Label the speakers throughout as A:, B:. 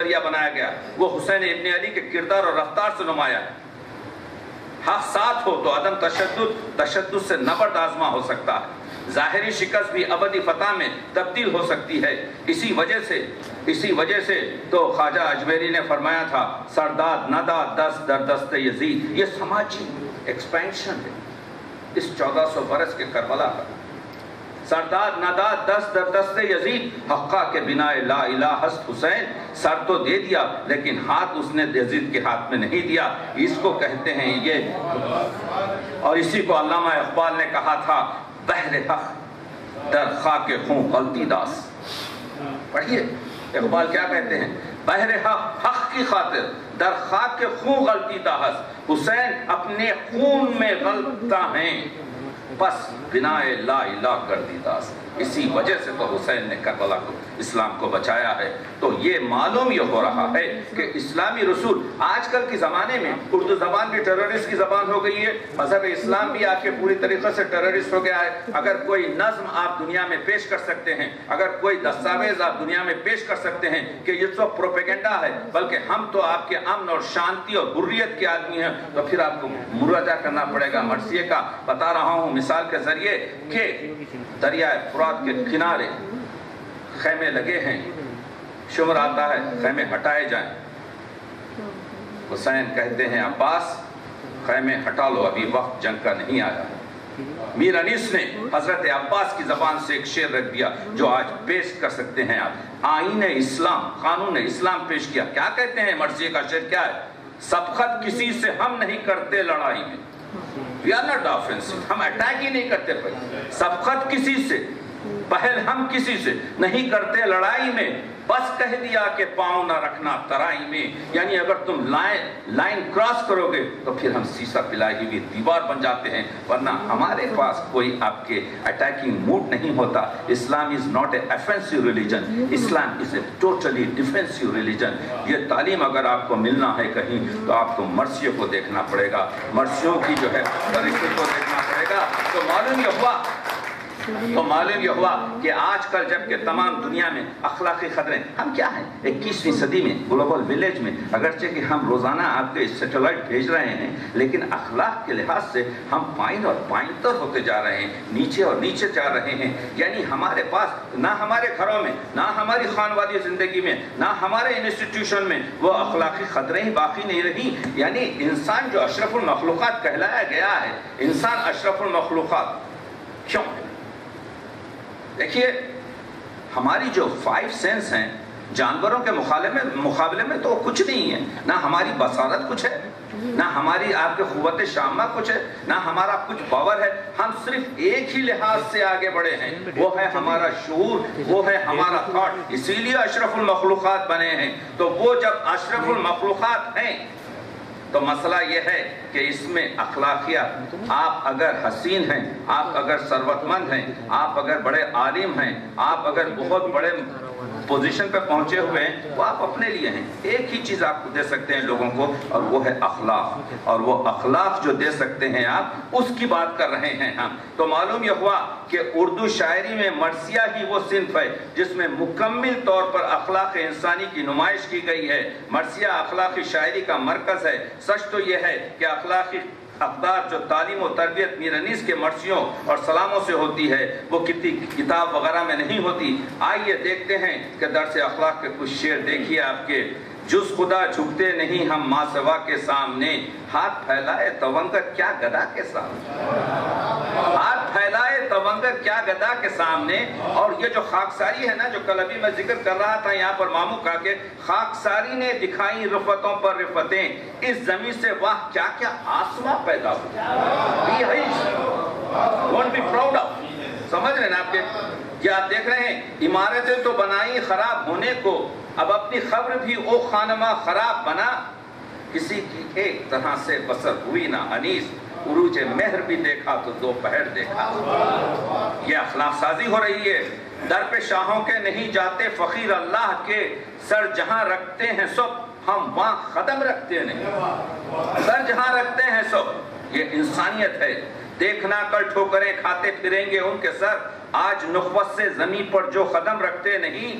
A: ذریعہ بنایا گیا، وہ حسین ابن علی کے کردار اور رفتار سے نمایاں ہے۔ حق ساتھ ہو تو عدم تشدد سے نبرد آزما ہو سکتا ہے، ظاہری شکست بھی ابدی فتح میں تبدیل ہو سکتی ہے۔ اسی وجہ سے تو خواجہ اجمیری نے فرمایا تھا، سرداد ندا دست در دست یزید۔ یہ سماجی ایکسپینشن ہے اس 1400 برس کے کربلا کا۔ سرداد ندا دست در دست یزید، حقہ کے بنا لا الہ ہست حسین۔ سر تو دے دیا لیکن ہاتھ اس نے یزید کے ہاتھ میں نہیں دیا، اس کو کہتے ہیں یہ۔ اور اسی کو علامہ اقبال نے کہا تھا، بحر حق در خاک خون غلطی داس۔ پڑھیے اقبال کیا کہتے ہیں، بحر حق کی خاطر در خاک خون غلطی داس، حسین اپنے خون میں غلطاں ہیں، بس بنا لا الہ گردی داس۔ اسی وجہ سے تو حسین نے کربلا کو، اسلام کو بچایا ہے۔ تو یہ معلوم یہ ہو رہا ہے کہ اسلامی رسول، آج کل کے زمانے میں اردو زبان بھی ٹیررسٹ کی زبان ہو گئی ہے، مذہب اسلام بھی آ کے پوری طریقے سے ٹیررسٹ ہو گیا ہے۔ اگر کوئی نظم آپ دنیا میں پیش کر سکتے ہیں، اگر کوئی دستاویز آپ دنیا میں پیش کر سکتے ہیں کہ یہ سب پروپیگنڈا ہے، بلکہ ہم تو آپ کے امن اور شانتی اور حریت کے آدمی ہیں، تو پھر آپ کو مراجعہ کرنا پڑے گا مرثیے کا۔ بتا رہا ہوں مثال کے ذریعے کہ دریائے فرات کے کنارے خیمے لگے ہیں، شمر آتا ہے خیمے ہٹائے جائیں، حسین کہتے ہیں عباس خیمے ہٹا لو، ابھی وقت جنگ کا نہیں آیا۔ میر انیس نے حضرت عباس کی زبان سے ایک شعر رکھ دیا جو آج پیش کر سکتے ہیں آپ۔ آئین اسلام، قانون اسلام پیش کیا۔ کیا کہتے ہیں مرثیے کا شعر کیا ہے، سبقت کسی سے ہم نہیں کرتے لڑائی میں، we are not offensive، ہم اٹیک ہی نہیں کرتے، سبقت کسی سے، پہل ہم کسی سے نہیں کرتے لڑائی میں، بس کہہ دیا کہ پاؤں نہ رکھنا ترائی میں۔ یعنی اگر تم لائن کراس کرو گے تو پھر ہم سیسا پلائی ہوئی دیوار بن جاتے ہیں، ورنہ ہمارے پاس کوئی آپ کے اٹیکنگ موڈ نہیں ہوتا۔ Islam is not a offensive religion, Islam is a totally defensive religion. یہ تعلیم اگر آپ کو ملنا ہے کہیں تو آپ کو مرثیوں کو دیکھنا پڑے گا، مرثیوں کی جو ہے طریقے کو دیکھنا پڑے گا۔ تو معلوم یہ ہوا کہ آج کل جب کہ تمام دنیا میں اخلاقی خطرے، ہم کیا ہیں 21ویں صدی میں گلوبل ولیج میں، اگرچہ کہ ہم روزانہ آپ کے سیٹلائٹ بھیج رہے ہیں، لیکن اخلاق کے لحاظ سے ہم پائن اور پائنتر ہوتے جا رہے ہیں، نیچے اور نیچے جا رہے ہیں۔ یعنی ہمارے پاس نہ ہمارے گھروں میں، نہ ہماری خانوادی زندگی میں، نہ ہمارے انسٹیٹیوشن میں وہ اخلاقی خطرے ہی باقی نہیں رہی۔ یعنی انسان جو اشرف المخلوقات کہلایا گیا ہے، انسان اشرف المخلوقات کیوں؟ دیکھیے ہماری جو 5 سینس ہیں جانوروں کے مقابلے میں تو کچھ نہیں ہے، نہ ہماری بصارت کچھ ہے، نہ ہماری آپ کے قوت شامہ کچھ ہے، نہ ہمارا کچھ پاور ہے۔ ہم صرف ایک ہی لحاظ سے آگے بڑھے ہیں، وہ ہے ہمارا شعور، وہ ہے ہمارا تھاٹ، اسی لیے اشرف المخلوقات بنے ہیں۔ تو وہ جب اشرف المخلوقات ہیں تو مسئلہ یہ ہے کہ اس میں اخلاقیات، آپ اگر حسین ہیں، آپ اگر ثروت مند ہیں، آپ اگر بڑے عالم ہیں، آپ اگر بہت بڑے پوزیشن پہ پہنچے ہوئے ہیں، وہ آپ اپنے لیے ہیں۔ ایک ہی چیز آپ دے سکتے ہیں لوگوں کو، اور وہ ہے اخلاق، اور وہ اخلاق جو دے سکتے ہیں آپ، اس کی بات کر رہے ہیں ہم۔ تو معلوم یہ ہوا کہ اردو شاعری میں مرثیہ ہی وہ صنف ہے جس میں مکمل طور پر اخلاق انسانی کی نمائش کی گئی ہے۔ مرثیہ اخلاقی شاعری کا مرکز ہے۔ سچ تو یہ ہے کہ اخلاقی اقدار جو تعلیم و تربیت میر انیس کے مرثیوں اور سلاموں سے ہوتی ہے، وہ کتنی کتاب وغیرہ میں نہیں ہوتی۔ آئیے دیکھتے ہیں کہ درس اخلاق کے کچھ شعر دیکھیے آپ کے۔ جز خدا جھکتے نہیں ہم ماں سوا کے سامنے، ہاتھ پھیلائے توانگر کیا گدا کے سامنے، ہاتھ پھیلائے توانگر کیا گدا کے سامنے۔ اور یہ جو خاکساری ہے نا، جو کل ابھی میں ذکر کر رہا تھا یہاں پر ماموں کا، کہ خاکساری نے دکھائی رفتوں پر رفتیں، اس زمین سے واہ کیا کیا آسماں پیدا ہو۔ Don't be proud of، سمجھ رہے ہیں آپ کے؟ کیا آپ دیکھ رہے ہیں، عمارتیں تو بنائی خراب ہونے کو، اب اپنی خبر بھی او خانمہ خراب بنا، کسی کی ایک طرح سے بسر ہوئی نہ انیس، عروج مہر بھی دیکھا تو دوپہر دیکھا۔ یہ اخلاق سازی ہو رہی ہے۔ در پہ شاہوں کے نہیں جاتے فقیر اللہ کے، سر جہاں رکھتے ہیں سب ہم وہاں قدم رکھتے نہیں، سر جہاں رکھتے ہیں سب۔ یہ انسانیت ہے۔ دیکھنا کل ٹھوکریں کھاتے پھریں گے ان کے سر، آج نخوت سے زمین پر جو قدم رکھتے نہیں،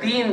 A: 3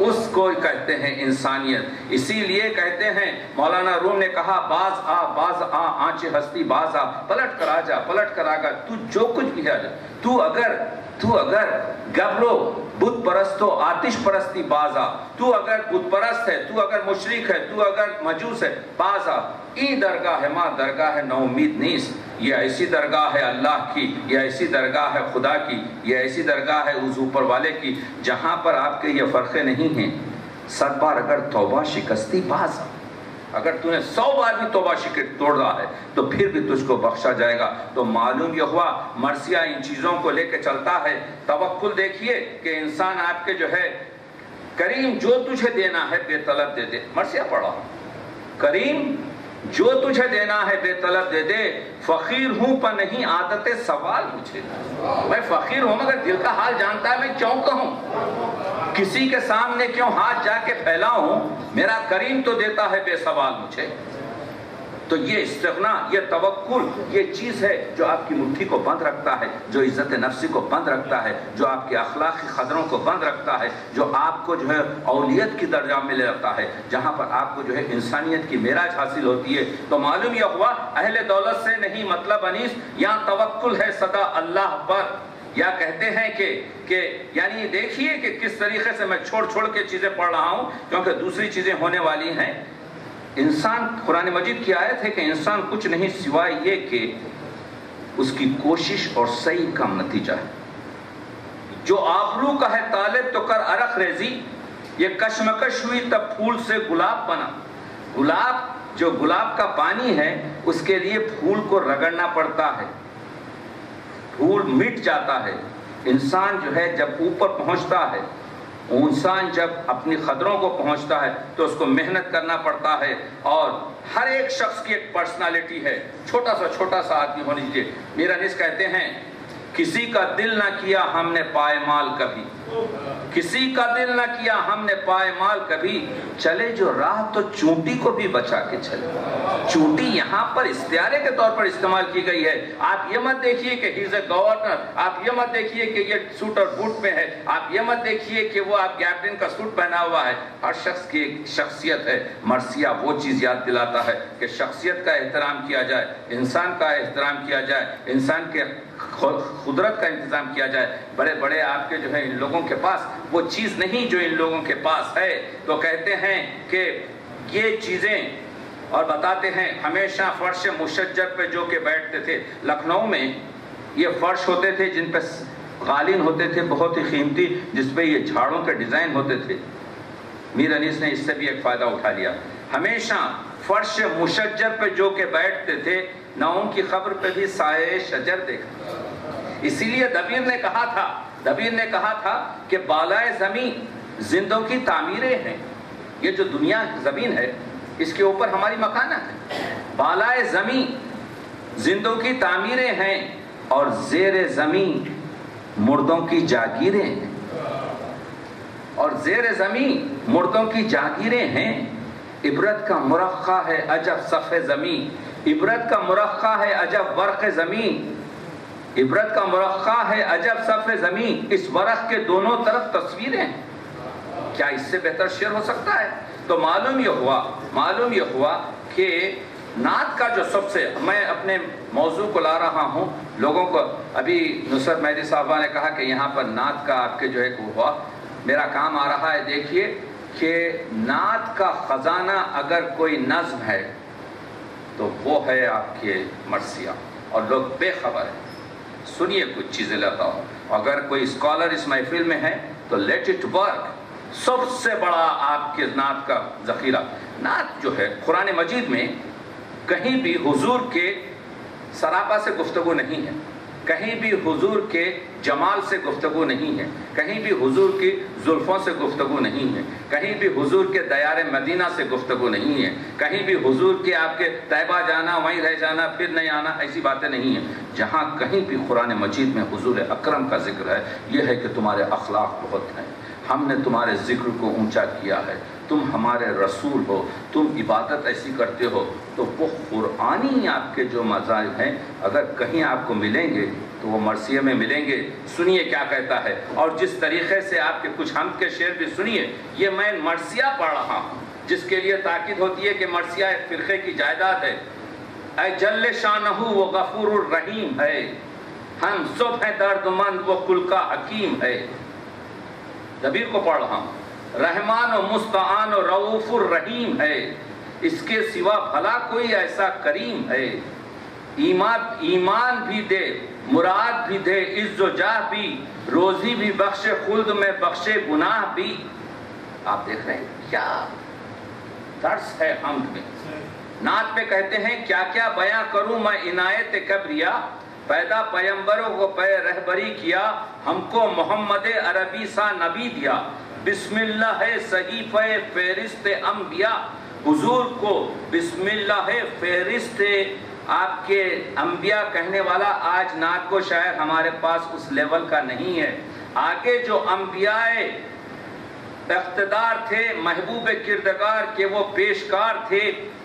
A: اس کو کہتے ہیں انسانیت۔ اسی لیے کہتے ہیں مولانا روم نے کہا باز آ آنچ ہستی باز آ، پلٹ کر آ جا، پلٹ کر آگا، تو جو کچھ بھی آ جا، تو اگر گبرو بت پرستو آتش پرستی باز آ، تو اگر بت پرست ہے، تو اگر مشرک ہے، تو اگر مجوس ہے، باز آ، ای درگاہ ہے ماں درگاہ ہے نو امید نیست، یہ ایسی درگاہ ہے اللہ کی، یہ ایسی درگاہ ہے خدا کی، یہ ایسی درگاہ ہے اس اوپر والے کی جہاں پر آپ کے یہ فرقے نہیں ہیں۔ 100 بار اگر توبہ شکستی باز آ، اگر تو نے 100 بار بھی توبہ شکست توڑ رہا ہے تو پھر بھی تجھ کو بخشا جائے گا۔ تو معلوم یہ ہوا مرثیہ ان چیزوں کو لے کے چلتا ہے۔ توکل دیکھیے کہ انسان آپ کے جو ہے کریم جو تجھے دینا ہے بے طلب دے دے، مرثیہ پڑھا، کریم جو تجھے دینا ہے بے طلب دے دے، فقیر ہوں پر نہیں عادت سوال مجھے، میں فقیر ہوں مگر دل کا حال جانتا ہے میں کیوں کہوں، کسی کے سامنے کیوں ہاتھ جا کے پھیلاؤں، میرا کریم تو دیتا ہے بے سوال مجھے۔ تو یہ استغنا، یہ توکل، یہ چیز ہے جو آپ کی مٹھی کو بند رکھتا ہے، جو عزت نفسی کو بند رکھتا ہے، جو آپ کے اخلاقی قدروں کو بند رکھتا ہے، جو آپ کو جو ہے اولیت کی درجہ میں لے رکھتا ہے، جہاں پر آپ کو جو ہے انسانیت کی معراج حاصل ہوتی ہے۔ تو معلوم یہ ہوا اہل دولت سے نہیں مطلب انیس، یہاں توکل ہے سدا اللہ پر۔ یا کہتے ہیں کہ یعنی دیکھیے کہ کس طریقے سے میں چھوڑ کے چیزیں پڑھ رہا ہوں کیونکہ دوسری چیزیں ہونے والی ہیں۔ انسان، قرآن مجید کی آیت ہے کہ انسان کچھ نہیں سوائے یہ کہ اس کی کوشش اور سعی کا نتیجہ ہے۔ جو آبرو کا ہے طالب تو کر عرق ریزی، یہ کشمکش ہوئی تب پھول سے گلاب بنا۔ گلاب کا پانی ہے اس کے لیے پھول کو رگڑنا پڑتا ہے، پھول مٹ جاتا ہے۔ انسان جو ہے جب اوپر پہنچتا ہے، انسان جب اپنی قدروں کو پہنچتا ہے تو اس کو محنت کرنا پڑتا ہے، اور ہر ایک شخص کی ایک پرسنالٹی ہے، چھوٹا سا آدمی ہونے چاہیے۔ میرا نس کہتے ہیں کسی کا دل نہ کیا ہم نے پائمال کبھی، کسی کا دل نہ کیا ہم نے پائمال کبھی، چلے جو راہ تو چونٹی کو بھی بچا کے چلے۔ چونٹی یہاں پر استعارے کے طور پر استعمال کی گئی ہے۔ آپ یہ مت دیکھیے کہ ہی از اے گورنر، آپ یہ مت دیکھیے کہ یہ سوٹ اور بوٹ میں ہے، آپ یہ مت دیکھیے کہ وہ آپ گیپٹن کا سوٹ پہنا ہوا ہے۔ ہر شخص کی ایک شخصیت ہے۔ مرثیہ وہ چیز یاد دلاتا ہے کہ شخصیت کا احترام کیا جائے، انسان کا احترام کیا جائے، انسان کے قدرت کا انتظام کیا جائے۔ بڑے بڑے آپ کے جو ہے ان لوگوں کے پاس وہ چیز نہیں جو ان لوگوں کے پاس ہے۔ تو کہتے ہیں کہ یہ چیزیں، اور بتاتے ہیں ہمیشہ فرش مشجر پہ جو کہ بیٹھتے تھے۔ لکھنؤ میں یہ فرش ہوتے تھے جن پہ قالین ہوتے تھے بہت ہی قیمتی، جس پہ یہ جھاڑوں کے ڈیزائن ہوتے تھے۔ میر انیس نے اس سے بھی ایک فائدہ اٹھا لیا۔ ہمیشہ فرش مشجر پہ جو کہ بیٹھتے تھے، نہ ان کی قبر پہ بھی سائے شجر دیکھا۔ اسی لیے دبیر نے کہا تھا کہ بالائے زمین زندوں کی تعمیریں ہیں۔ یہ جو دنیا زمین ہے اس کے اوپر ہماری مکانات ہے۔ بالائے زمین زندوں کی تعمیریں ہیں اور زیر زمین مردوں کی جاگیریں ہیں، اور زیر زمین مردوں کی جاگیریں ہیں۔ عبرت کا مرقع ہے عجب صف زمین، عبرت کا مرقع ہے عجب ورق زمین، عبرت کا مرقع ہے عجب صف زمین، اس ورق کے دونوں طرف تصویریں ہیں۔ کیا اس سے بہتر شعر ہو سکتا ہے؟ تو معلوم یہ ہوا کہ نعت کا جو سب سے، میں اپنے موضوع کو لا رہا ہوں لوگوں کو، ابھی نصرت مہدی صاحبہ نے کہا کہ یہاں پر نعت کا آپ کے جو ہے ہوا، میرا کام آ رہا ہے۔ دیکھیے کہ نعت کا خزانہ اگر کوئی نظم ہے تو وہ ہے آپ کے مرثیہ، اور لوگ بے خبر ہیں۔ سنیے کچھ چیزیں لیتا ہوں، اگر کوئی اسکالر اس محفل میں ہے تو لیٹ اٹ ورک۔ سب سے بڑا آپ کے نعت کا ذخیرہ، نعت جو ہے قرآن مجید میں کہیں بھی حضور کے سراپا سے گفتگو نہیں ہے، کہیں بھی حضور کے جمال سے گفتگو نہیں ہے، کہیں بھی حضور کی زلفوں سے گفتگو نہیں ہے، کہیں بھی حضور کے دیار مدینہ سے گفتگو نہیں ہے، کہیں بھی حضور کے آپ کے طیبہ جانا وہیں رہ جانا پھر نہیں آنا، ایسی باتیں نہیں ہیں۔ جہاں کہیں بھی قرآن مجید میں حضور اکرم کا ذکر ہے، یہ ہے کہ تمہارے اخلاق بہت ہیں، ہم نے تمہارے ذکر کو اونچا کیا ہے، تم ہمارے رسول ہو، تم عبادت ایسی کرتے ہو۔ تو وہ قرآنی آپ کے جو مذاہب ہیں اگر کہیں آپ کو ملیں گے تو وہ مرثیہ میں ملیں گے۔ سنیے کیا کہتا ہے، اور جس طریقے سے آپ کے کچھ حمد کے شعر بھی سنیے، یہ میں مرثیہ پڑھ رہا ہوں جس کے لیے تاکید ہوتی ہے کہ مرثیہ ایک فرقے کی جائیداد ہے۔ اے جل شانہ وہ غفور الرحیم ہے، ہم سب ہیں درد مند وہ کل کا حکیم ہے۔ دبیر کو پڑھ رہا ہوں، رحمان و مستعان و رؤوف الرحیم ہے، اس کے سوا بھلا کوئی ایسا کریم ہے۔ ایمان بھی دے، مراد بھی دے، عز و جاہ بھی، روزی بھی بخشے، خلد میں بخشے گناہ بھی۔ آپ دیکھ رہے ہیں کیا درس ہے حمد میں۔ نعت پہ کہتے ہیں کیا کیا بیاں کروں میں عنایت کبریا، پیدا پیمبروں کو پہ رہبری کیا، ہم کو محمد عربی سا نبی دیا، بسم اللہ صحیفہ فہرست انبیاء، حضور کو بسم اللہ فہرست آپ کے انبیاء کہنے والا آج نعت کو شاید ہمارے پاس اس لیول کا نہیں ہے۔ آگے جو انبیاء اقتدار تھے، محبوب کردگار کے وہ پیشکار تھے۔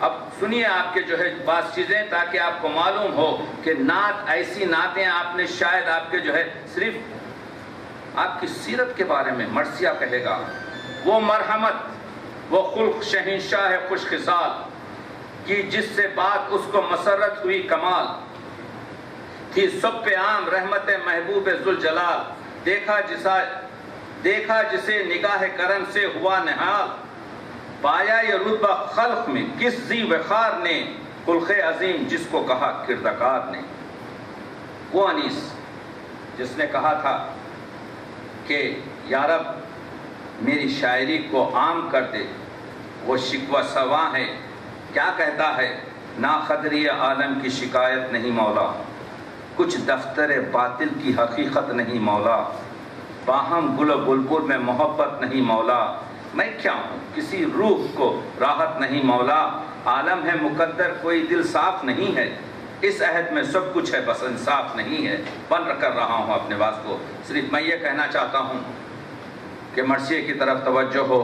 A: اب سنیے آپ کے جو ہے بعض چیزیں تاکہ آپ کو معلوم ہو کہ نعت ایسی نعتیں آپ نے شاید آپ کے جو ہے صرف آپ کی سیرت کے بارے میں مرثیہ کہے گا۔ وہ مرحمت، وہ خلق شہنشاہ خوش خصال کی جس سے بات اس کو مسرت ہوئی کمال، تھی سب پہ عام رحمت محبوب ذوالجلال، دیکھا جسے نگاہ کرم سے ہوا نہال، پایا یہ رتبہ خلق میں کس ذی وقار نے، خلق عظیم جس کو کہا کردگار نے۔ وہ انیس جس نے کہا تھا کہ یا رب میری شاعری کو عام کر دے، وہ شکوہ سواں ہے، کیا کہتا ہے، نا خدری عالم کی شکایت نہیں مولا، کچھ دفتر باطل کی حقیقت نہیں مولا، باہم گل و بلبل میں محبت نہیں مولا، میں کیا ہوں کسی روح کو راحت نہیں مولا، عالم ہے مقدر کوئی دل صاف نہیں ہے، اس عہد میں سب کچھ ہے بس انصاف نہیں ہے۔ بن کر رہا ہوں اپنے بات کو، صرف میں یہ کہنا چاہتا ہوں کہ مرثیے کی طرف توجہ ہو،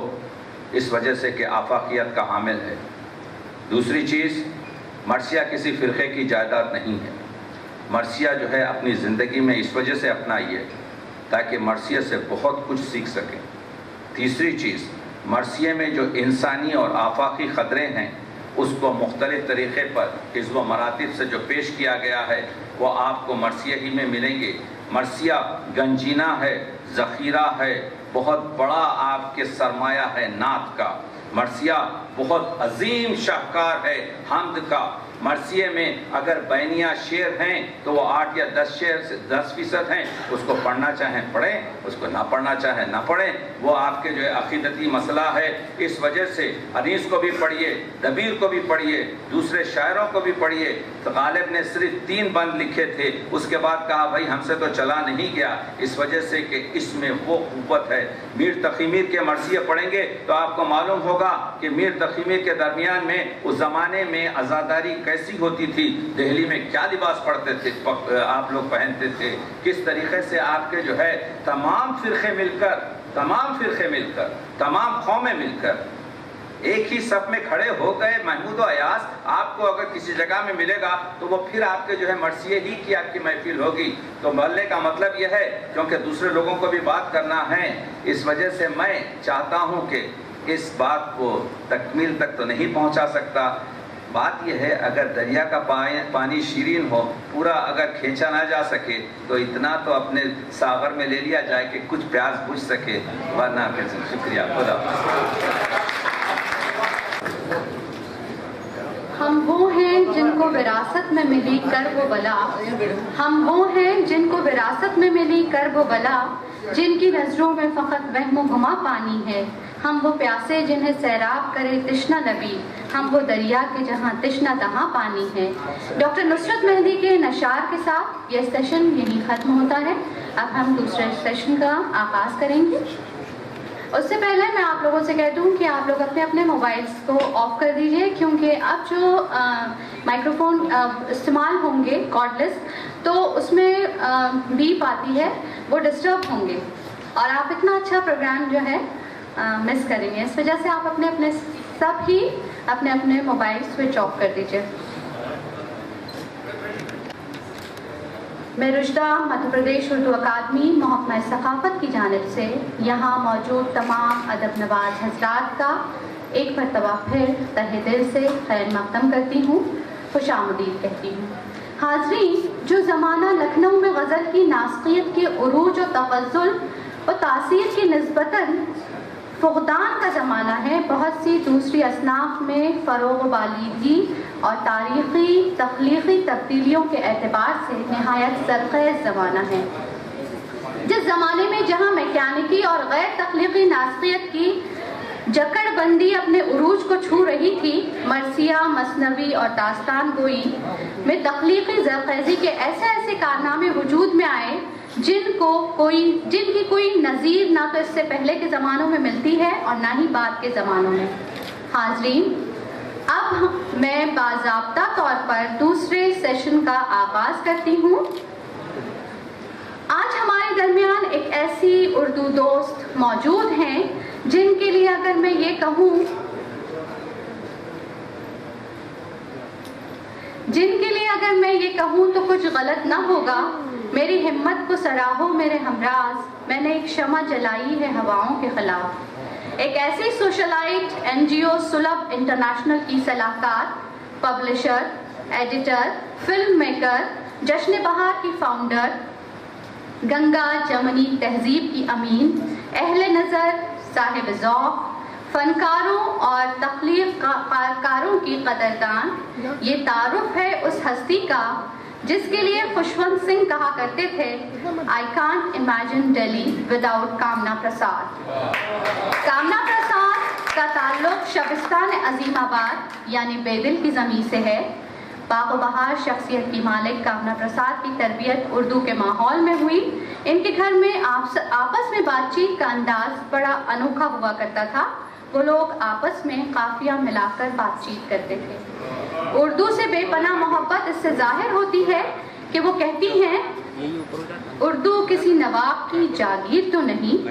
A: اس وجہ سے کہ آفاقیت کا حامل ہے۔ دوسری چیز، مرثیہ کسی فرقے کی جائیداد نہیں ہے۔ مرثیہ جو ہے اپنی زندگی میں اس وجہ سے اپنائیے تاکہ مرثیہ سے بہت کچھ سیکھ سکیں۔ تیسری چیز، مرثیے میں جو انسانی اور آفاقی خطرے ہیں اس کو مختلف طریقے پر حزب و مراتب سے جو پیش کیا گیا ہے وہ آپ کو مرثیہ ہی میں ملیں گے۔ مرثیہ گنجینہ ہے، ذخیرہ ہے، بہت بڑا آپ کے سرمایہ ہے نعت کا۔ مرثیہ بہت عظیم شاہکار ہے حمد کا۔ مرثیے میں اگر بینیہ شعر ہیں تو وہ 8 یا 10 شعر سے 10% ہیں، اس کو پڑھنا چاہیں پڑھیں، اس کو نہ پڑھنا چاہیں نہ پڑھیں، وہ آپ کے جو ہے عقیدتی مسئلہ ہے۔ اس وجہ سے حدیث کو بھی پڑھیے، دبیر کو بھی پڑھیے، دوسرے شاعروں کو بھی پڑھیے۔ تو غالب نے صرف 3 بند لکھے تھے، اس کے بعد کہا بھائی ہم سے تو چلا نہیں گیا، اس وجہ سے کہ اس میں وہ قوت ہے۔ میر تقی میر کے مرثیے پڑھیں گے تو آپ کو معلوم ہوگا کہ میر تقی میر کے درمیان میں اس زمانے میں عزاداری کیسی ہوتی تھی، دہلی میں کیا لباس پڑھتے تھے آپ لوگ پہنتے تھے، کس طریقے سے آپ کے جو ہے تمام فرقے مل کر تمام قومیں مل کر ایک ہی صف میں کھڑے ہو گئے۔ محمود و ایاز آپ کو اگر کسی جگہ میں ملے گا تو وہ پھر آپ کے جو ہے مرثیے ہی کی آپ کی محفل ہوگی۔ تو محلے کا مطلب یہ ہے کیونکہ دوسرے لوگوں کو بھی بات کرنا ہے، اس وجہ سے میں چاہتا ہوں کہ اس بات کو تکمیل تک تو نہیں پہنچا سکتا۔ بات یہ ہے اگر دریا کا پانی شیرین ہو، پورا اگر کھینچا نہ جا سکے تو اتنا تو اپنے ساغر میں لے لیا جائے کہ کچھ پیاس بجھ سکے، ورنہ پھر شکریہ، خدا حافظ۔
B: ہم وہ ہیں جن کو وراثت میں ملی کرب و بلا، ہم وہ ہیں جن کو وراثت میں ملی کرب و بلا، جن کی نظروں میں فقط وہم و گما پانی ہے، ہم وہ پیاسے جنہیں سیراب کرے تشنہ لبی، ہم وہ دریا کے جہاں تشنہ تہاں پانی ہے۔ ڈاکٹر نصرت مہدی کے نشار کے ساتھ یہ سیشن یہیں ختم ہوتا ہے۔ اب ہم دوسرے سیشن کا آغاز کریں گے۔ اس سے پہلے میں آپ لوگوں سے کہہ دوں کہ آپ لوگ اپنے اپنے موبائلز کو آف کر دیجئے، کیونکہ اب جو مائکرو فون استعمال ہوں گے کارڈ لیس، تو اس میں بیپ آتی ہے، وہ ڈسٹرب ہوں گے۔ اور آپ اتنا اچھا پروگرام جو ہے مس کریں گے. اس وجہ سے آپ اپنے سب ہی اپنے موبائل سوئچ آف کر دیجیے. میں رشدہ مدھیہ پردیش اردو اکادمی محکمہ ثقافت کی جانب سے یہاں موجود تمام ادب نواز حضرات کا ایک مرتبہ پھر تہہ دل سے خیر مقدم کرتی ہوں، خوش آمدید کہتی ہوں. حاضرین، جو زمانہ لکھنؤ میں غزل کی ناسقیت کے عروج و تفضل و تاثیر کی نسبتاً فقدان کا زمانہ ہے، بہت سی دوسری اصناف میں فروغ و بالیدگی اور تاریخی تخلیقی تبدیلیوں کے اعتبار سے نہایت سرخیز زمانہ ہے. جس زمانے میں جہاں میکینکی اور غیر تخلیقی ناسقیت کی جکڑ بندی اپنے عروج کو چھو رہی تھی، مرثیہ، مثنوی اور داستان گوئی میں تخلیقی زرخیزی کے ایسے کارنامے وجود میں آئے جن کی کوئی نظیر نہ تو اس سے پہلے کے زمانوں میں ملتی ہے اور نہ ہی بعد کے زمانوں میں. حاضرین، اب میں باضابطہ طور پر دوسرے سیشن کا آغاز کرتی ہوں. آج ہمارے درمیان ایک ایسی اردو دوست موجود ہیں جن کے لیے اگر میں یہ کہوں تو کچھ غلط نہ ہوگا. میری ہمت کو سراہو میرے ہمراز، میں نے ایک شمع جلائی ہے ہواؤں کے خلاف. ایک ایسی سوشلائٹ NGO سلبھ انٹرنیشنل کی صلاح کار، پبلشر، ایڈیٹر، فلم میکر، جشن بہار کی فاؤنڈر، گنگا جمنی تہذیب کی امین، اہل نظر، صاحب ذوق، فنکاروں اور تخلیق کاروں کی قدردان. یہ تعارف ہے اس ہستی کا جس کے لیے خوشونت سنگھ کہا کرتے تھے، I can't imagine Delhi without کامنا Prasad. کامنا Prasad کا تعلق شبستان عظیم آباد یعنی بیدل کی زمین سے ہے. باغ و بہار شخصیت کی مالک کامنا پرساد کی تربیت اردو کے ماحول میں ہوئی. ان کے گھر میں آپس میں بات چیت کا انداز بڑا انوکھا ہوا کرتا تھا. وہ لوگ آپس میں قافیہ ملا کر بات چیت کرتے تھے. اردو سے بے پناہ محبت اس سے ظاہر ہوتی ہے کہ وہ کہتی ہیں، اردو کسی نواب کی جاگیر تو نہیں،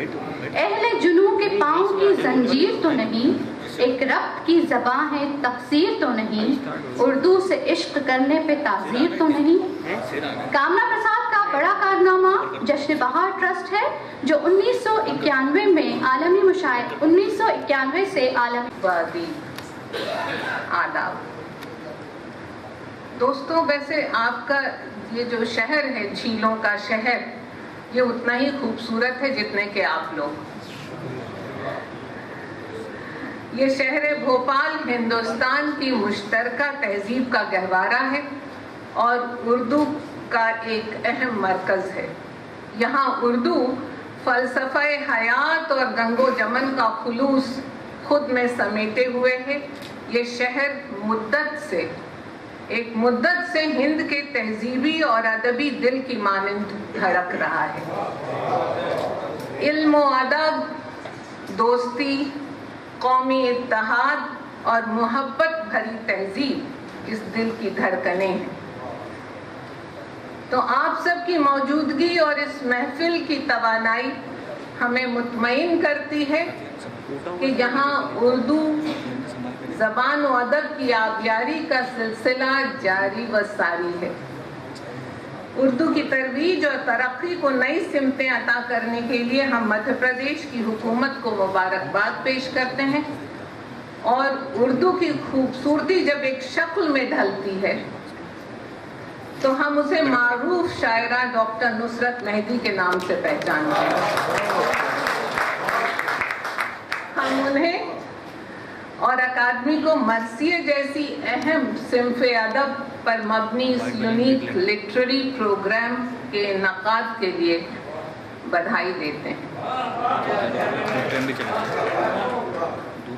B: اہل جنوں کے پاؤں کی زنجیر تو نہیں، ایک ربط کی زباں ہے تقصیر تو نہیں، اردو سے عشق کرنے پہ تعزیر تو نہیں. کامنا پرساد کا بڑا کارنامہ جشن بہار ٹرسٹ ہے جو 1991 میں عالمی مشاعرے 1991 سے عالمی
C: آداب. دوستوں، ویسے آپ کا یہ جو شہر ہے، جھیلوں کا شہر، یہ اتنا ہی خوبصورت ہے جتنے کہ آپ لوگ. یہ شہر بھوپال ہندوستان کی مشترکہ تہذیب کا گہوارہ ہے اور اردو کا ایک اہم مرکز ہے. یہاں اردو فلسفہ حیات اور گنگ و جمن کا خلوص خود میں سمیٹے ہوئے ہے. یہ شہر ایک مدت سے ہند کے تہذیبی اور ادبی دل کی مانند دھڑک رہا ہے. علم و ادب، دوستی، قومی اتحاد اور محبت بھری تہذیب اس دل کی دھڑکنیں ہیں. تو آپ سب کی موجودگی اور اس محفل کی توانائی ہمیں مطمئن کرتی ہے کہ یہاں اردو زبان و ادب کی آبیاری کا سلسلہ جاری و ساری ہے. اردو کی ترویج اور ترقی کو نئی سمتیں عطا کرنے کے لیے ہم مدھیہ پردیش کی حکومت کو مبارکباد پیش کرتے ہیں. اور اردو کی خوبصورتی جب ایک شکل میں ڈھلتی ہے تو ہم اسے معروف شاعرہ ڈاکٹر نصرت مہدی کے نام سے پہچانتے ہیں. ہم انہیں اور اکادمی کو مرثیہ جیسی اہم صنف ادب پر مبنی اس یونیک لٹریری پروگرام کے انعقاد کے لیے بدھائی دیتے ہیں.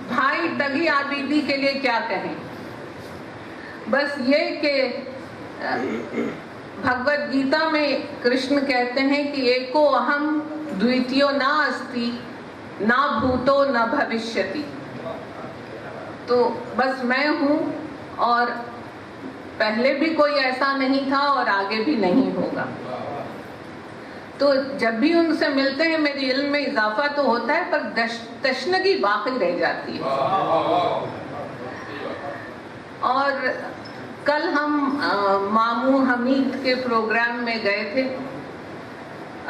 C: بھائی تغی عابدی کے لیے کیا کہیں، بس یہ کہ بھگوت گیتا میں کرشن کہتے ہیں کہ ایکو اہم دویتیو نا استی نہ بھوتو نہ بھوشیتی. تو بس میں ہوں اور پہلے بھی کوئی ایسا نہیں تھا اور آگے بھی نہیں ہوگا. تو جب بھی ان سے ملتے ہیں میرے علم میں اضافہ تو ہوتا ہے پر تشنگی باقی رہ جاتی ہے. اور کل ہم ماموں حمید کے پروگرام میں گئے تھے.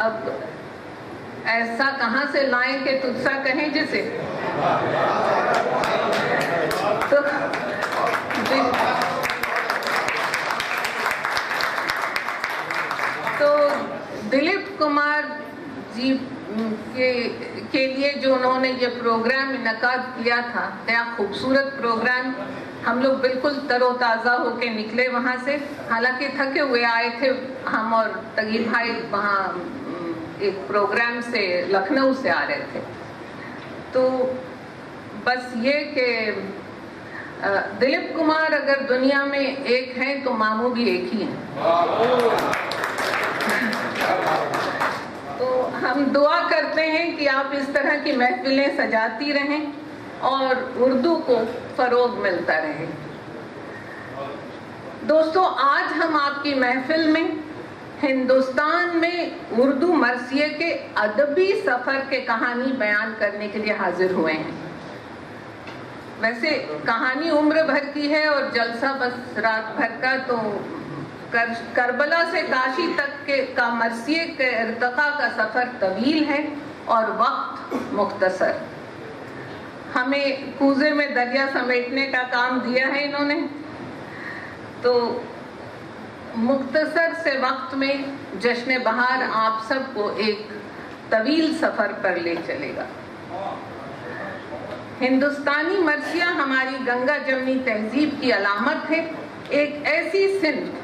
C: اب ایسا کہاں سے لائیں کہ تجھ سا کہیں جسے. تو دلیپ کمار جی کے لیے جو انہوں نے یہ پروگرام انعقاد کیا تھا، کیا خوبصورت پروگرام. ہم لوگ بالکل تر و تازہ ہو کے نکلے وہاں سے، حالانکہ تھکے ہوئے آئے تھے ہم، اور تغیر بھائی وہاں ایک پروگرام سے لکھنؤ سے آ رہے تھے. تو بس یہ کہ دلیپ کمار اگر دنیا میں ایک ہیں تو ماموں بھی ایک ہی ہیں. تو ہم دعا کرتے ہیں کہ آپ اس طرح کی محفلیں سجاتی رہیں اور اردو کو فروغ ملتا رہے. دوستو، آج ہم آپ کی محفل میں ہندوستان میں اردو مرثیے کے ادبی سفر کے کہانی بیان کرنے کے لیے حاضر ہوئے ہیں. ویسے کہانی عمر بھر کی ہے اور جلسہ بس رات بھر کا. تو کربلا سے کاشی تک کا مرثیے کے ارتقاء کا سفر طویل ہے اور وقت مختصر. ہمیں کوزے میں دریا سمیٹنے کا کام دیا ہے انہوں نے، تو مختصر سے وقت میں جشن بہار آپ سب کو ایک طویل سفر پر لے چلے گا. ہندوستانی مرثیہ ہماری گنگا جمنی تہذیب کی علامت ہے. ایک ایسی صنف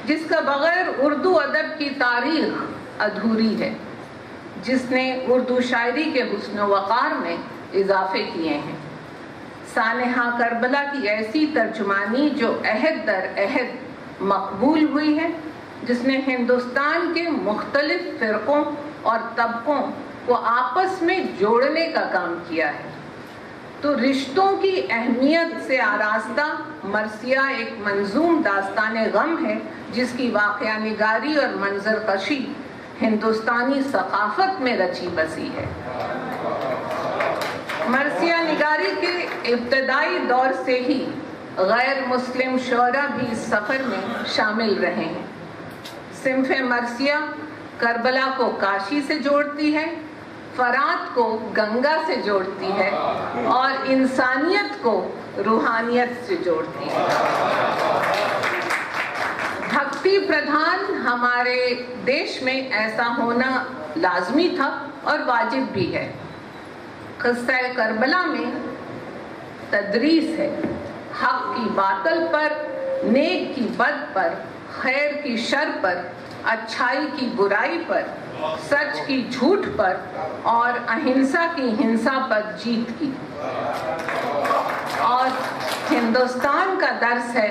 C: جس کا بغیر اردو ادب کی تاریخ ادھوری ہے، جس نے اردو شاعری کے حسن و وقار میں اضافے کیے ہیں. سانحہ کربلا کی ایسی ترجمانی جو عہد در عہد مقبول ہوئی ہے، جس نے ہندوستان کے مختلف فرقوں اور طبقوں کو آپس میں جوڑنے کا کام کیا ہے. تو رشتوں کی اہمیت سے آراستہ مرثیہ ایک منظوم داستان غم ہے، جس کی واقعہ نگاری اور منظر کشی ہندوستانی ثقافت میں رچی بسی ہے. مرثیہ نگاری کے ابتدائی دور سے ہی غیر مسلم شعراء بھی اس سفر میں شامل رہے ہیں. صنف مرثیہ کربلا کو کاشی سے جوڑتی ہے، فرات کو گنگا سے جوڑتی ہے اور انسانیت کو روحانیت سے جوڑتی ہے. بھکتی پردھان ہمارے دیش میں ایسا ہونا لازمی تھا اور واجب بھی ہے. قصہ کربلا میں تدریس ہے. حق کی باطل پر، نیک کی بد پر، خیر کی شر پر، اچھائی کی برائی پر، سچ کی جھوٹ پر اور اہنسا کی ہنسا پر جیت کی. اور ہندوستان کا درس ہے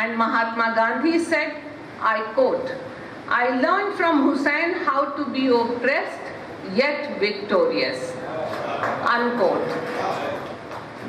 C: And Mahatma Gandhi said, I quote, I learned from Hussain how to be oppressed yet victorious, unquote.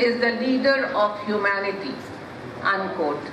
C: is the leader of humanity, unquote.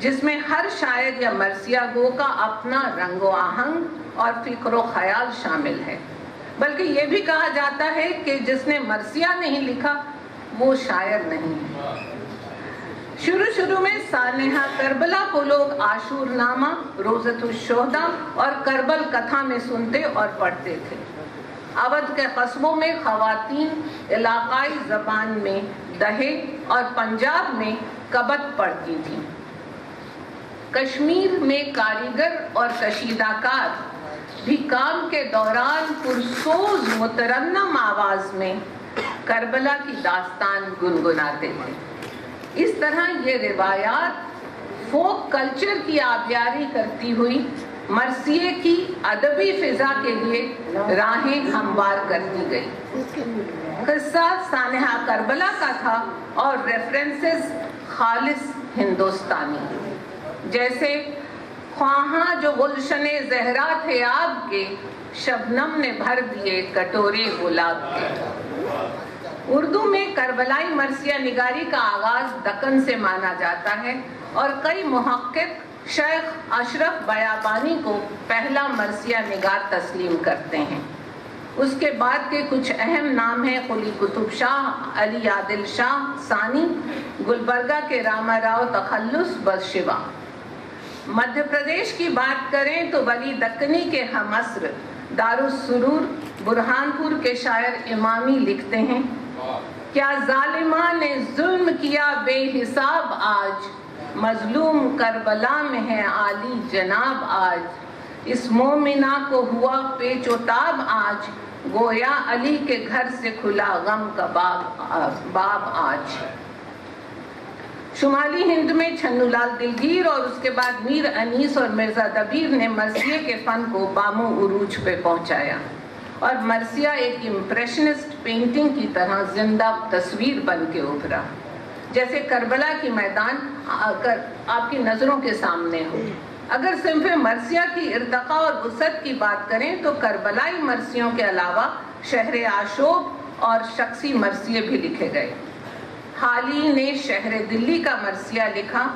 C: جس میں ہر شاعر یا مرثیہ گو کا اپنا رنگ و آہنگ اور فکر و خیال شامل ہے، بلکہ یہ بھی کہا جاتا ہے کہ جس نے مرثیہ نہیں لکھا وہ شاعر نہیں ہے۔ شروع میں سانحہ کربلا کو لوگ عاشور نامہ، روزۃ الشہداء اور کربل کتھا میں سنتے اور پڑھتے تھے۔ اودھ کے قصبوں میں خواتین علاقائی زبان میں دہے اور پنجاب میں کبت پڑھتی تھیں۔ کشمیر میں کاریگر اور کشیدہ کار بھی کام کے دوران پرسوز مترنم آواز میں کربلا کی داستان گنگناتے تھے۔ اس طرح یہ روایات فوک کلچر کی آبیاری کرتی ہوئی مرثیے کی ادبی فضا کے لیے راہیں ہموار کرتی گئی۔ قصہ سانحہ کربلا کا تھا اور ریفرنسز خالص ہندوستانی، جیسے خواہاں جو گلشن زہرا تھے آپ کے، شبنم نے بھر دیے کٹورے گلاب کے۔ اردو میں کربلائی مرثیہ نگاری کا آغاز دکن سے مانا جاتا ہے اور کئی محقق شیخ اشرف بیابانی کو پہلا مرثیہ نگار تسلیم کرتے ہیں۔ اس کے بعد کے کچھ اہم نام ہیں قلی قطب شاہ، علی عادل شاہ ثانی، گلبرگہ کے راما راؤ تخلص بشوا۔ مدھیہ پردیش کی بات کریں تو ولی دکنی کے ہم عصر دارالسرور برہان پور کے شاعر امامی لکھتے ہیں، کیا ظالمان نے ظلم کیا بے حساب آج، مظلوم کربلا میں ہے عالی جناب آج، اس مومنہ کو ہوا پیچ و تاب آج، گویا علی کے گھر سے کھلا غم کا باب آج۔ شمالی ہند میں چھنو لال دلگیر اور اس کے بعد میر انیس اور مرزا دبیر نے مرثیے کے فن کو بامو عروج پہ پہنچایا اور مرثیہ ایک امپریشنسٹ پینٹنگ کی طرح زندہ تصویر بن کے ابھرا، جیسے کربلا کی میدان آپ کی نظروں کے سامنے ہو۔ اگر صنف مرثیہ کی ارتقاء اور وسعت کی بات کریں تو کربلائی مرثیوں کے علاوہ شہر آشوب اور شخصی مرثیے بھی لکھے گئے۔ حالی نے شہر دلی کا مرثیہ لکھا،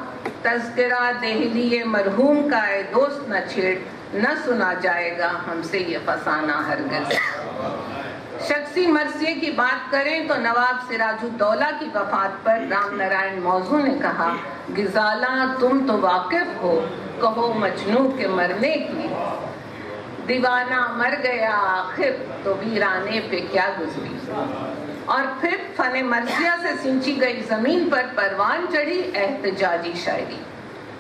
C: تذکرہ دہلی مرحوم کا اے دوست نہ چھیڑ، نہ سنا جائے گا ہم سے یہ فسانہ ہرگز۔ شخصی مرثیے کی بات کریں تو نواب سراج الدولہ کی وفات پر رام نارائن موضوع نے کہا، غزالہ تم تو واقف ہو، کہو مجنوں کے مرنے کی، دیوانہ مر گیا آخر تو ویرانے پہ کیا گزری۔ اور پھر فن مرثیہ سے سینچی گئی زمین پر پروان چڑھی احتجاجی شاعری۔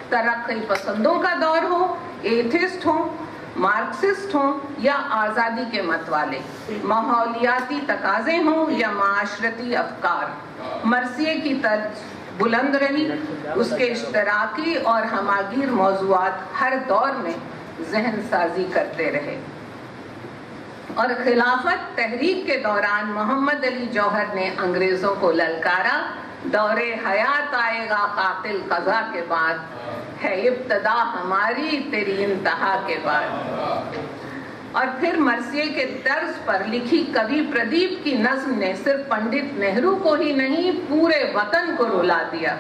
C: ترقی پسندوں کا دور ہو، ایتھسٹ ہوں، مارکسسٹ ہوں یا آزادی کے مت والے، ماحولیاتی تقاضے ہوں یا معاشرتی افکار، مرثیے کی طرز بلند رہی۔ اس کے اشتراکی اور ہماگیر موضوعات ہر دور میں ذہن سازی کرتے رہے۔ اور خلافت تحریک کے دوران محمد علی جوہر نے انگریزوں کو للکارا، دور حیات آئے گا قاتل قضا کے بعد، ہے ابتدا ہماری تیری انتہا کے بعد۔ اور پھر مرثیے کے طرز پر لکھی کبھی پردیپ کی نظم نے صرف پنڈت نہرو کو ہی نہیں پورے وطن کو رلا دیا۔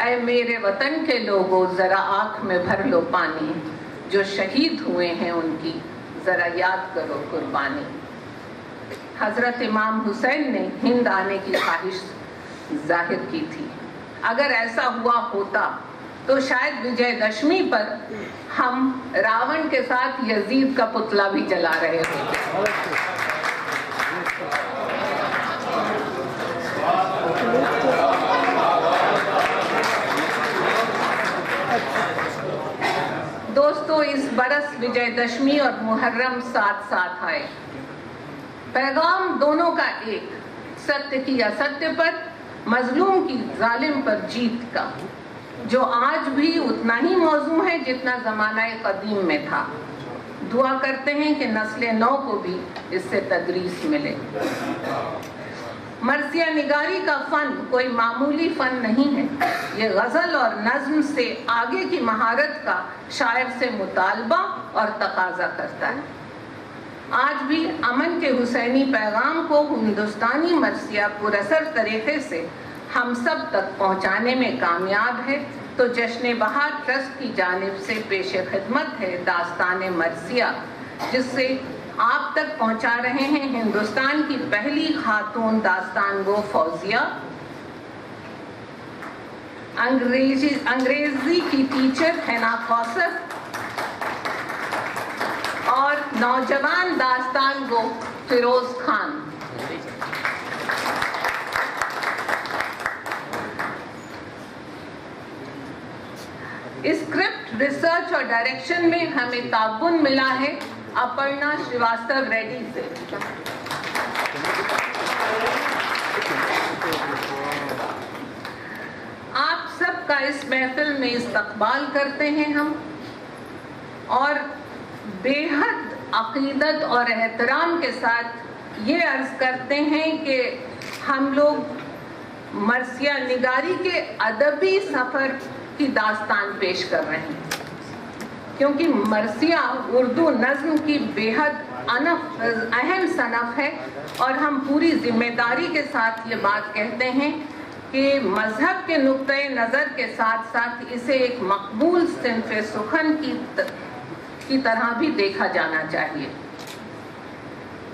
C: اے میرے وطن کے لوگوں ذرا آنکھ میں بھر لو پانی، جو شہید ہوئے ہیں ان کی ذرا یاد کرو قربانی۔ حضرت امام حسین نے ہند آنے کی خواہش ظاہر کی تھی۔ اگر ایسا ہوا ہوتا تو شاید وجے دشمی پر ہم راون کے ساتھ یزید کا پتلا بھی جلا رہے ہوتے۔ دوستو، اس برس وجے دشمی اور محرم ساتھ ساتھ آئے۔ پیغام دونوں کا ایک، ستیہ کی استیہ پر، مظلوم کی ظالم پر جیت کا، جو آج بھی اتنا ہی موزوں ہے جتنا زمانہ قدیم میں تھا۔ دعا کرتے ہیں کہ نسل نو کو بھی اس سے تدریس ملے۔ مرثیہ نگاری کا فن کوئی معمولی فن نہیں ہے، یہ غزل اور نظم سے آگے کی مہارت کا شاعر سے مطالبہ اور تقاضا کرتا ہے۔ آج بھی امن کے حسینی پیغام کو ہندوستانی مرثیہ پر اثر طریقے سے ہم سب تک پہنچانے میں کامیاب ہے۔ تو جشن بہار ٹرسٹ کی جانب سے پیش خدمت ہے داستان مرثیہ، جس سے آپ تک پہنچا رہے ہیں ہندوستان کی پہلی خاتون داستان گو فوزیہ، انگریزی کی ٹیچر حنا کوثر اور نوجوان داستان گو فیروز خان۔ اسکرپٹ ریسرچ اور ڈائریکشن میں ہمیں تعاون ملا ہے اپرنا شریواستو ریڈی سے۔ آپ سب کا اس محفل میں استقبال کرتے ہیں ہم، اور بے حد عقیدت اور احترام کے ساتھ یہ عرض کرتے ہیں کہ ہم لوگ مرثیہ نگاری کے ادبی سفر کی داستان پیش کر رہے ہیں، کیونکہ مرثیہ اردو نظم کی بے حد اہم صنف ہے، اور ہم پوری ذمہ داری کے ساتھ یہ بات کہتے ہیں کہ مذہب کے نقطۂ نظر کے ساتھ ساتھ اسے ایک مقبول صنف سخن کی طرح بھی دیکھا جانا چاہیے،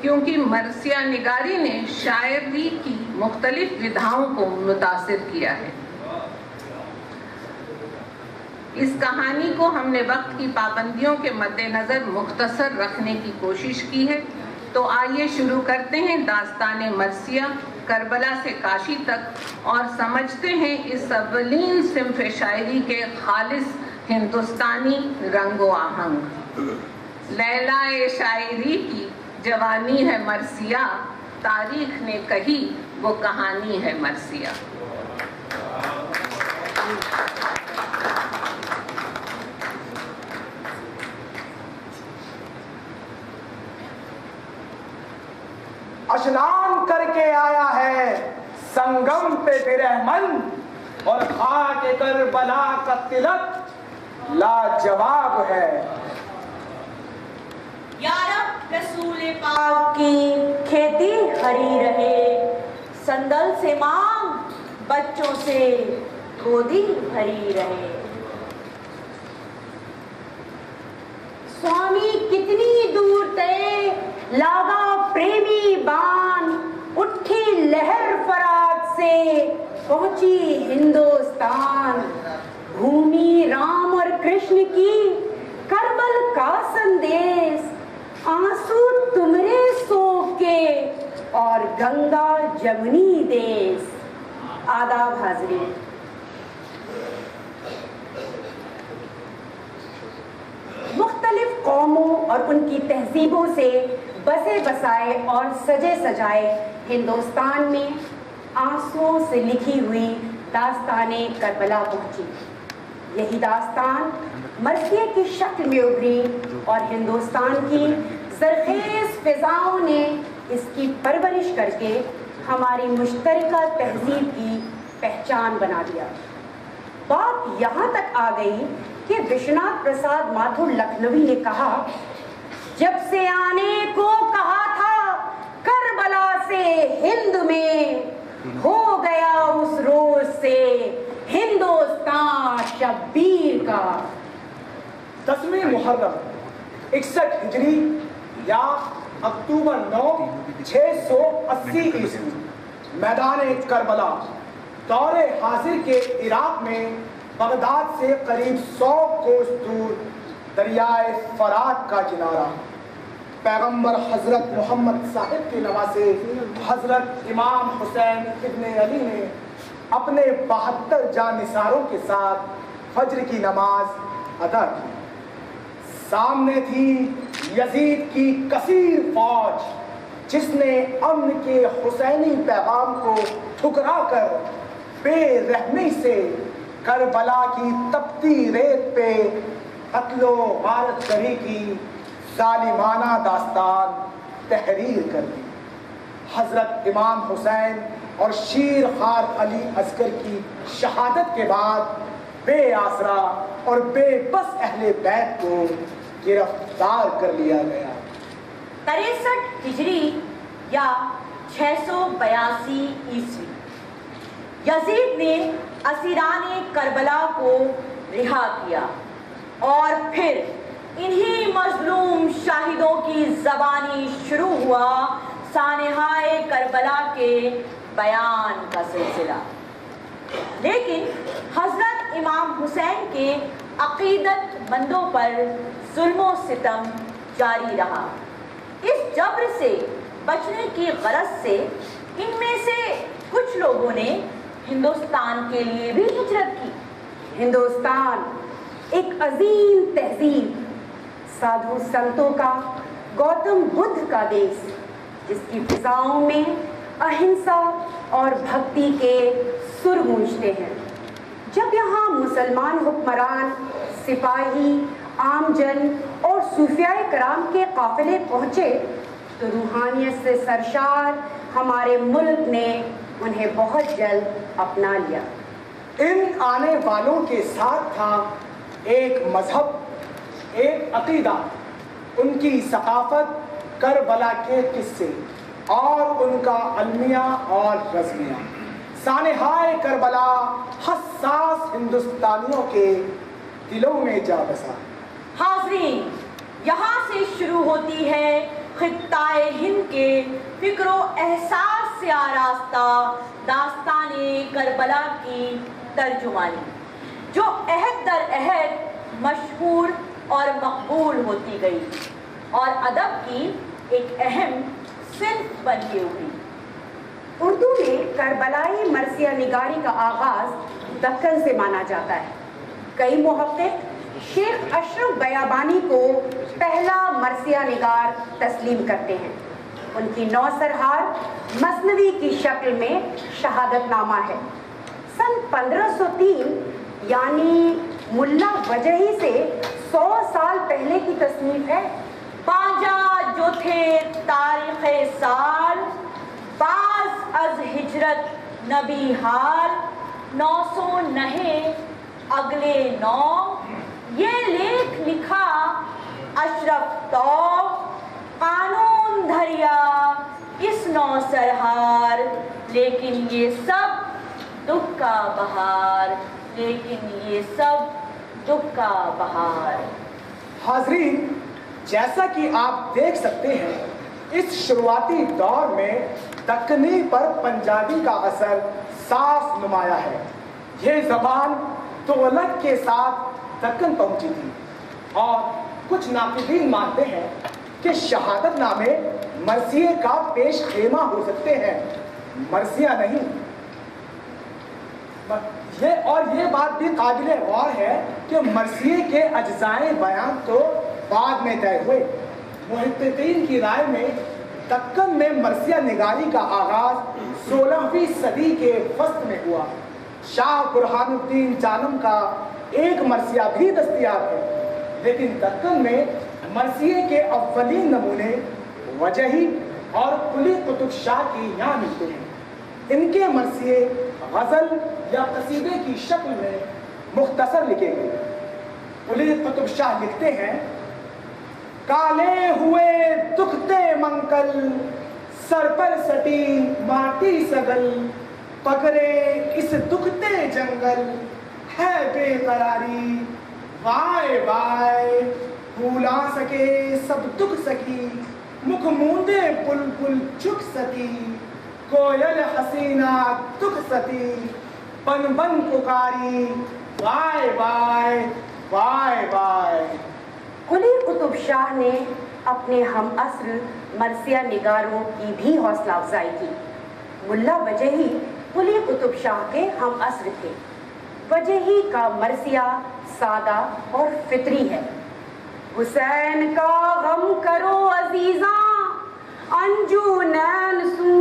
C: کیونکہ مرثیہ نگاری نے شاعری کی مختلف ودھاؤں کو متاثر کیا ہے۔ اس کہانی کو ہم نے وقت کی پابندیوں کے مد نظر مختصر رکھنے کی کوشش کی ہے، تو آئیے شروع کرتے ہیں داستان مرثیہ کربلا سے کاشی تک، اور سمجھتے ہیں اس اولین صنف شاعری کے خالص ہندوستانی رنگ و آہنگ۔ لیلا شاعری کی جوانی ہے مرثیہ، تاریخ نے کہی وہ کہانی ہے مرثیہ۔
D: اشنان کر کے آیا ہے سنگم پہ برہمن، اور خاک کربلا کا تلک لاجواب ہے۔
E: یا رب رسول پاک کی کھیتی ہری رہے، سندل سے مانگ بچوں سے گودی بھری رہے۔ سوامی کتنی دور تے لاگا پریمی بان، اٹھی لہر فرات سے پہنچی ہندوستان۔ بھومی رام اور کرشن کی کربل کا سندیس، آنسو تمرے سو کے اور گنگا جمنی دیس۔ آداب حاضرین، مختلف قوموں اور ان کی تہذیبوں سے بسے بسائے اور سجے سجائے ہندوستان میں آنسوؤں سے لکھی ہوئی داستان کربلا پہنچی۔ یہی داستان مرثیے کی شکل میں ابھری، اور ہندوستان کی زرخیز فضاؤں نے اس کی پرورش کر کے ہماری مشترکہ تہذیب کی پہچان بنا دیا۔ بات یہاں تک آ گئی کہ وشناتھ پرساد ماتھر لکھنوی نے کہا، جب سے آنے کو کہا تھا کربلا سے ہند میں، ہو گیا اس روز سے ہندوستان شبیر کا۔
D: 10ویں محرم 61 ہجری یا اکتوبر 9 680 عیسوی، میدان کربلا دور حاضر کے عراق میں بغداد سے قریب 100 کوس دور دریائے فرات کا کنارہ۔ پیغمبر حضرت محمد صاحب کے نواسے حضرت امام حسین ابن علی نے اپنے 72 جانثاروں کے ساتھ فجر کی نماز ادا کی۔ سامنے تھی یزید کی کثیر فوج، جس نے امن کے حسینی پیغام کو ٹھکرا کر بے رحمی سے کربلا کی تپتی ریت پہ قتل و غارت گری کی ظالمانہ داستان تحریر کر دی۔ حضرت امام حسین اور شیر خوار علی اصغر کی شہادت کے بعد بے آسرا اور بے بس اہل بیت کو گرفتار کر لیا گیا۔
E: 63 ہجری یا 682 عیسوی،
F: یزید نے اسیران کربلا کو رہا کیا اور پھر انہی مظلوم شاہدوں کی زبانی شروع ہوا سانحۂ کربلا کے بیان کا سلسلہ۔ لیکن حضرت امام حسین کے عقیدت مندوں پر ظلم و ستم جاری رہا۔ اس جبر سے بچنے کی غرض سے ان میں سے کچھ لوگوں نے ہندوستان کے لیے بھی ہجرت کی۔
E: ہندوستان ایک عظیم تہذیب، سادھو سنتوں کا، گوتم بدھ کا دیس، جس کی فضاؤں میں اہنسا اور بھکتی کے سر گونجتے ہیں۔ جب یہاں مسلمان حکمران، سپاہی، عام جن اور صوفیاء کرام کے قافلے پہنچے تو روحانیت سے سرشار ہمارے ملک نے انہیں بہت جلد اپنا لیا۔
D: ان آنے والوں کے ساتھ تھا ایک مذہب، ایک عقیدہ، ان کی ثقافت، کربلا کے قصے اور ان کا المیہ اور رزمیہ۔ سانحۂ کربلا حساس ہندوستانیوں کے دلوں میں جا بسا۔
F: حاضرین، یہاں سے شروع ہوتی ہے خطۂ ہند کے فکر و احساس سے آراستہ داستان کربلا کی ترجمانی، جو عہد در عہد مشہور اور مقبول ہوتی گئی اور ادب کی ایک اہم صنف بن کے ابھری۔
E: اردو میں کربلائی مرثیہ نگاری کا آغاز دکن سے مانا جاتا ہے۔ کئی محقق شیخ اشرف بیابانی کو پہلا مرثیہ نگار تسلیم کرتے ہیں۔ ان کی نوسرہار مثنوی کی شکل میں شہادت نامہ ہے۔ سن 1503 یعنی ملا وجہی سے 100 سال پہلے کی تصنیف ہے۔
F: پانجا جو تھے تاریخ سال، باز از ہجرت نبی حال، 900 نہے اگلے 9، یہ لیکھ لکھا اشرف تو، قانون دھریا اس نوسرہار، لیکن یہ سب دکھ کا بہار، لیکن یہ سب دکھ کا بہار۔
D: حاضرین، جیسا کہ آپ دیکھ سکتے ہیں، اس شروعاتی دور میں دکنی پر پنجابی کا اثر صاف نمایاں ہے۔ یہ زبان تغلق کے ساتھ دکن پہنچی تھی اور کچھ ناقدین مانتے ہیں کہ شہادت نامے مرثیے کا پیش خیمہ ہو سکتے ہیں، مرثیہ نہیں۔ یہ بات بھی قابل غور ہے کہ مرثیے کے اجزائے بیان تو بعد میں طے ہوئے۔ محققین کی رائے میں دکن میں مرثیہ نگاری کا آغاز 16ویں صدی کے وسط میں ہوا۔ شاہ برہان الدین جانم کا ایک مرثیہ بھی دستیاب ہے، لیکن دکن میں مرثیے کے اولین نمونے وجہی اور قلی قطب شاہ کی یہاں ملتے ہیں۔ ان کے مرثیے غزل یا قصیدے کی شکل میں مختصر لکھے گئے۔ قلی قطب شاہ لکھتے ہیں: کالے ہوئے دکھتے منکل، سر پر سٹی ماٹی سگل، پکڑے اس دکھتے جنگل، ہے بے قراری وائے وائے، بھولا سکے سب دکھ سکی، مکھ موندے بلبل جھک سکی، کوئل حسینہ دکھ ستی، بن بن پکاری وائے وائے وائے وائے۔
E: قلی قطب شاہ نے اپنے ہم عصر مرثیہ نگاروں کی بھی حوصلہ افزائی کی۔ ملا وجہی قلی قطب شاہ کے ہم عصر تھے۔ وجہی کا مرثیہ سادہ اور فطری ہے: حسین کا غم کرو عزیزاں، انجو نین سو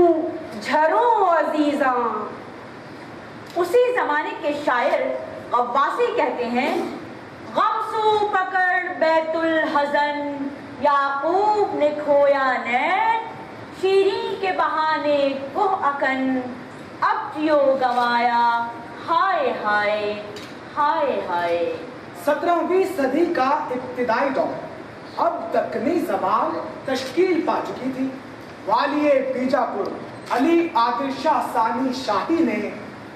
E: جھرو عزیزاں۔
F: اسی زمانے کے شاعر غواصی کہتے ہیں: غم سو پکڑ بیت الحزن، یعقوب نے کھویا نین، شیریں کے بہانے کوہ اکن، اب جیو گوایا ہائے ہائے ہائے ہائے۔
D: 17ویں صدی کا ابتدائی دور، اب دکنی زبان تشکیل پا چکی تھی۔ والی بیجاپور علی عادل شاہ ثانی شاہی نے